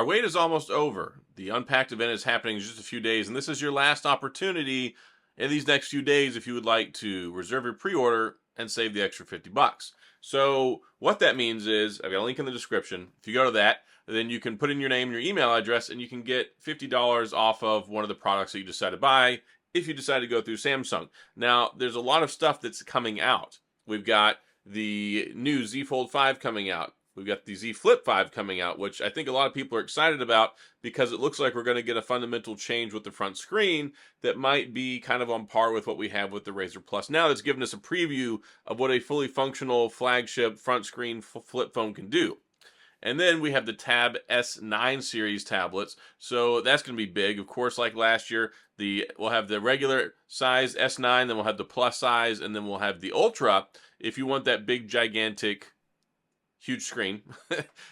Our wait is almost over. The Unpacked event is happening in just a few days, and this is your last opportunity in these next few days if you would like to reserve your pre-order and save the extra 50 bucks. So what that means is, I've got a link in the description. If you go to that, then you can put in your name and your email address, and you can get $50 off of one of the products that you decide to buy if you decide to go through Samsung. Now, there's a lot of stuff that's coming out. We've got the new Z Fold 5 coming out. We've got the Z Flip 5 coming out, which I think a lot of people are excited about because it looks like we're going to get a fundamental change with the front screen that might be kind of on par with what we have with the Razr Plus now. That's given us a preview of what a fully functional flagship front screen flip phone can do. And then we have the Tab S9 series tablets. So that's going to be big. Of course, like last year, we'll have the regular size S9, then we'll have the plus size, and then we'll have the Ultra if you want that big, gigantic, huge screen,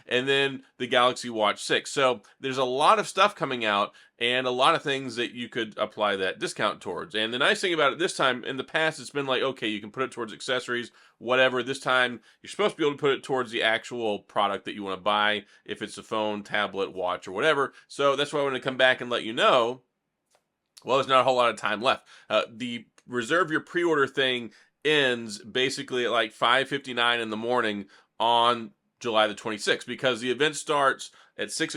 and then the Galaxy Watch 6. So there's a lot of stuff coming out and a lot of things that you could apply that discount towards. And the nice thing about it this time, in the past, it's been like, okay, you can put it towards accessories, whatever. This time, you're supposed to be able to put it towards the actual product that you want to buy, if it's a phone, tablet, watch, or whatever. So that's why I want to come back and let you know, well, there's not a whole lot of time left. The reserve your pre-order thing ends basically at like 5:59 in the morning on July the 26th, because the event starts at 6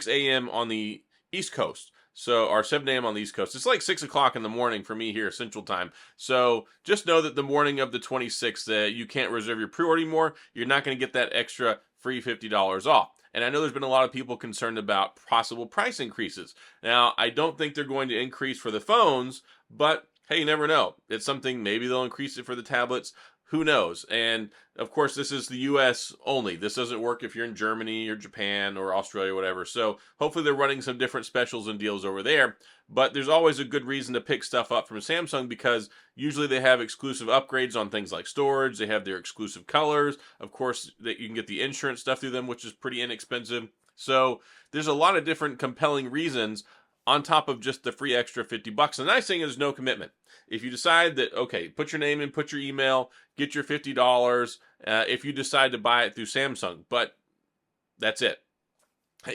a.m. on the East Coast. So, or 7 a.m. on the East Coast. It's like 6 o'clock in the morning for me here, Central Time. So just know that the morning of the 26th, you can't reserve your pre-order anymore. You're not going to get that extra free $50 off. And I know there's been a lot of people concerned about possible price increases. Now, I don't think they're going to increase for the phones, but hey, you never know. It's something, maybe they'll increase it for the tablets. Who knows? And of course, this is the US only. This doesn't work if you're in Germany or Japan or Australia or whatever. So hopefully they're running some different specials and deals over there. But there's always a good reason to pick stuff up from Samsung, because usually they have exclusive upgrades on things like storage. They have their exclusive colors. Of course, that you can get the insurance stuff through them, which is pretty inexpensive. So there's a lot of different compelling reasons on top of just the free extra 50 bucks. The nice thing is no commitment. If you decide that, okay, put your name in, put your email, get your $50 if you decide to buy it through Samsung. But that's it.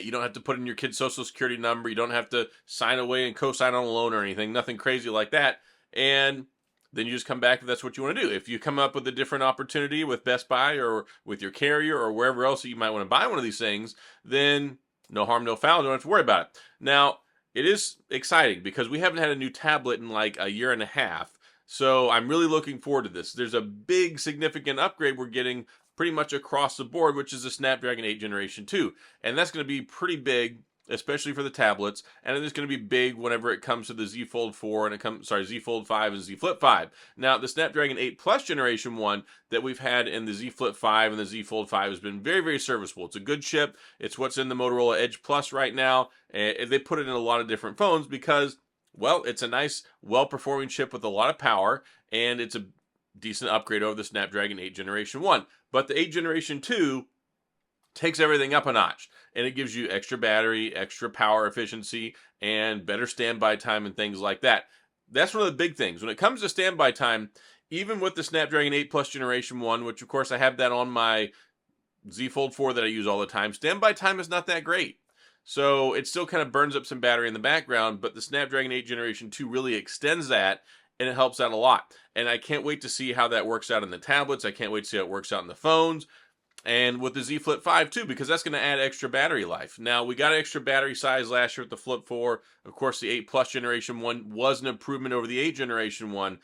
You don't have to put in your kid's social security number. You don't have to sign away and co-sign on a loan or anything. Nothing crazy like that. And then you just come back if that's what you want to do. If you come up with a different opportunity with Best Buy or with your carrier or wherever else you might want to buy one of these things, then no harm, no foul. Don't have to worry about it. Now, it is exciting because we haven't had a new tablet in like a year and a half. So I'm really looking forward to this. There's a big significant upgrade we're getting pretty much across the board, which is the Snapdragon 8 Generation 2. And that's going to be pretty big, especially for the tablets. And it's going to be big whenever it comes to the Z Fold 4 and Z Fold 5 and Z Flip 5. Now, the Snapdragon 8 Plus Generation 1 that we've had in the Z Flip 5 and the Z Fold 5 has been very, very serviceable. It's a good chip. It's what's in the Motorola Edge Plus right now. And they put it in a lot of different phones because, well, it's a nice, well-performing chip with a lot of power, and it's a decent upgrade over the Snapdragon 8 Generation 1. But the 8 Generation 2 takes everything up a notch, and it gives you extra battery, extra power efficiency, and better standby time and things like that. That's one of the big things. When it comes to standby time, even with the Snapdragon 8 Plus Generation 1, which of course I have that on my Z Fold 4 that I use all the time, standby time is not that great. So it still kind of burns up some battery in the background, but the Snapdragon 8 Generation 2 really extends that, and it helps out a lot. And I can't wait to see how that works out in the tablets. I can't wait to see how it works out in the phones. And with the Z Flip 5 too, because that's going to add extra battery life. Now, we got extra battery size last year with the Flip 4. Of course, the 8 Plus Generation 1 was an improvement over the 8 Generation 1.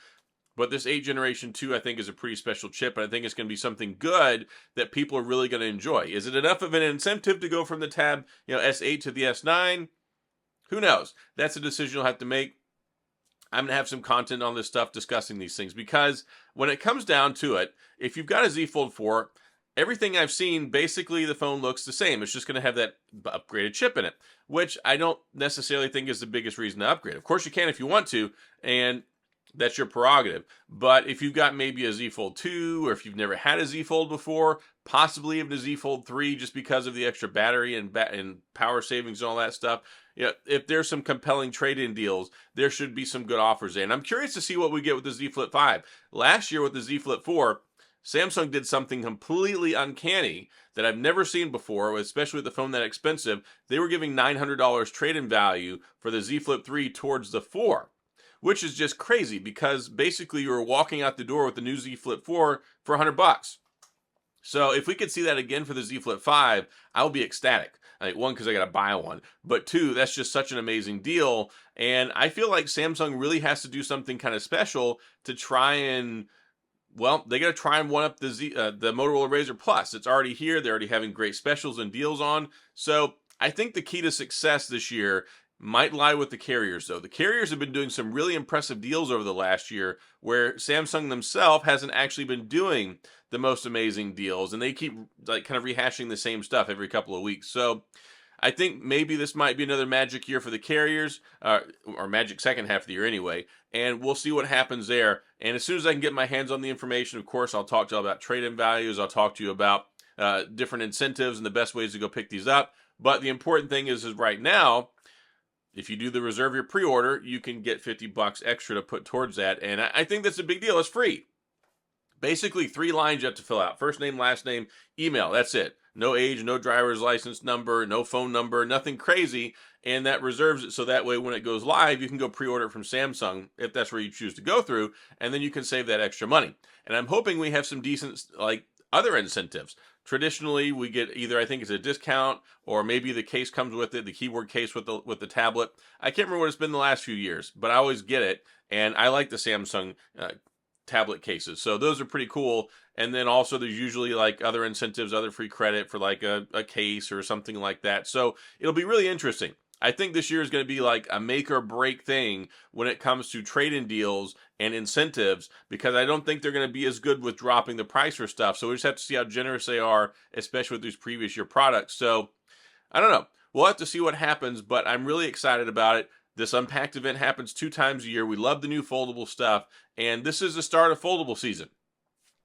But this 8 Generation 2, I think, is a pretty special chip, and I think it's going to be something good that people are really going to enjoy. Is it enough of an incentive to go from the Tab, S8 to the S9? Who knows? That's a decision you'll have to make. I'm going to have some content on this stuff discussing these things, because when it comes down to it, if you've got a Z Fold 4, everything I've seen, basically the phone looks the same. It's just going to have that upgraded chip in it, which I don't necessarily think is the biggest reason to upgrade. Of course, you can if you want to, and that's your prerogative. But if you've got maybe a Z Fold 2, or if you've never had a Z Fold before, possibly even a Z Fold 3, just because of the extra battery and power savings and all that stuff, if there's some compelling trade-in deals, there should be some good offers there. And I'm curious to see what we get with the Z Flip 5. Last year with the Z Flip 4, Samsung did something completely uncanny that I've never seen before, especially with the phone that expensive. They were giving $900 trade-in value for the Z Flip 3 towards the 4, which is just crazy because basically you were walking out the door with the new Z Flip 4 for $100. So if we could see that again for the Z Flip 5, I'll be ecstatic. Like, one, because I got to buy one, but two, that's just such an amazing deal. And I feel like Samsung really has to do something kind of special to try and, well, they got to try and one up the Motorola Razr Plus. It's already here. They're already having great specials and deals on. So I think the key to success this year might lie with the carriers, though. The carriers have been doing some really impressive deals over the last year where Samsung themselves hasn't actually been doing the most amazing deals, and they keep like kind of rehashing the same stuff every couple of weeks. So I think maybe this might be another magic year for the carriers, or magic second half of the year anyway, and we'll see what happens there. And as soon as I can get my hands on the information, of course, I'll talk to you about trade-in values. I'll talk to you about different incentives and the best ways to go pick these up. But the important thing is right now, if you do the reserve your pre-order, you can get $50 extra to put towards that. And I think that's a big deal. It's free. Basically, 3 lines you have to fill out. First name, last name, email. That's it. No age, no driver's license number, no phone number, nothing crazy. And that reserves it so that way when it goes live, you can go pre-order it from Samsung if that's where you choose to go through. And then you can save that extra money. And I'm hoping we have some decent, like, other incentives. Traditionally, we get either, I think it's a discount, or maybe the case comes with it, the keyboard case with the tablet. I can't remember what it's been the last few years, but I always get it. And I like the Samsung tablet cases. So those are pretty cool. And then also there's usually like other incentives, other free credit for like a case or something like that. So it'll be really interesting. I think this year is going to be like a make or break thing when it comes to trade-in deals and incentives, because I don't think they're going to be as good with dropping the price for stuff. So we just have to see how generous they are, especially with these previous year products. So I don't know. We'll have to see what happens, but I'm really excited about it. This Unpacked event happens 2 times a year. We love the new foldable stuff, and this is the start of foldable season.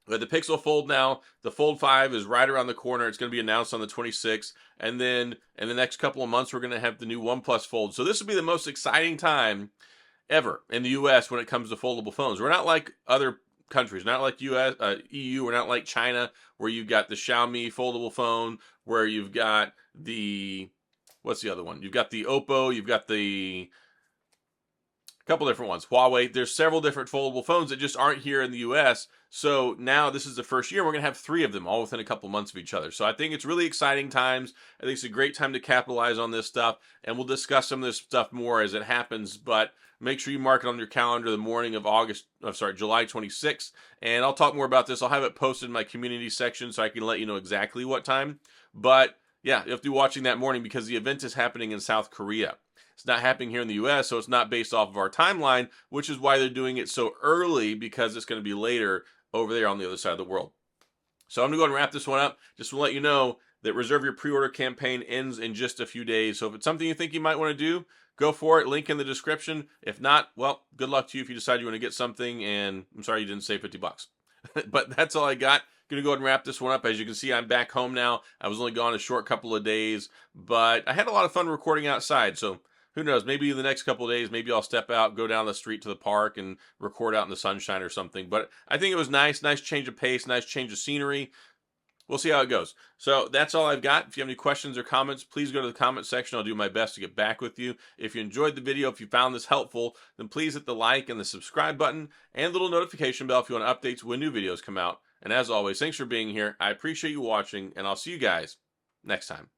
With the Pixel Fold now, the Fold 5 is right around the corner. It's going to be announced on the 26th. And then in the next couple of months, we're going to have the new OnePlus Fold. So this will be the most exciting time ever in the US when it comes to foldable phones. We're not like other countries, not like EU, we're not like China, where you've got the Xiaomi foldable phone, where you've got the, what's the other one? You've got the Oppo, you've got the couple different ones. Huawei, there's several different foldable phones that just aren't here in the US. So now this is the first year we're going to have 3 of them all within a couple months of each other. So I think it's really exciting times. I think it's a great time to capitalize on this stuff, and we'll discuss some of this stuff more as it happens. But make sure you mark it on your calendar the morning of July 26th. And I'll talk more about this. I'll have it posted in my community section so I can let you know exactly what time. But yeah, you have to be watching that morning because the event is happening in South Korea. It's not happening here in the US, so it's not based off of our timeline, which is why they're doing it so early, because it's going to be later over there on the other side of the world. So I'm going to go ahead and wrap this one up. Just to let you know that Reserve Your Pre-Order campaign ends in just a few days. So if it's something you think you might want to do, go for it. Link in the description. If not, well, good luck to you if you decide you want to get something. And I'm sorry you didn't save $50. But that's all I got. Going to go ahead and wrap this one up. As you can see, I'm back home now. I was only gone a short couple of days, but I had a lot of fun recording outside. So who knows, maybe in the next couple of days, maybe I'll step out, go down the street to the park and record out in the sunshine or something. But I think it was nice change of pace, nice change of scenery. We'll see how it goes. So that's all I've got. If you have any questions or comments, please go to the comment section. I'll do my best to get back with you. If you enjoyed the video, if you found this helpful, then please hit the like and the subscribe button and the little notification bell if you want updates when new videos come out. And as always, thanks for being here. I appreciate you watching, and I'll see you guys next time.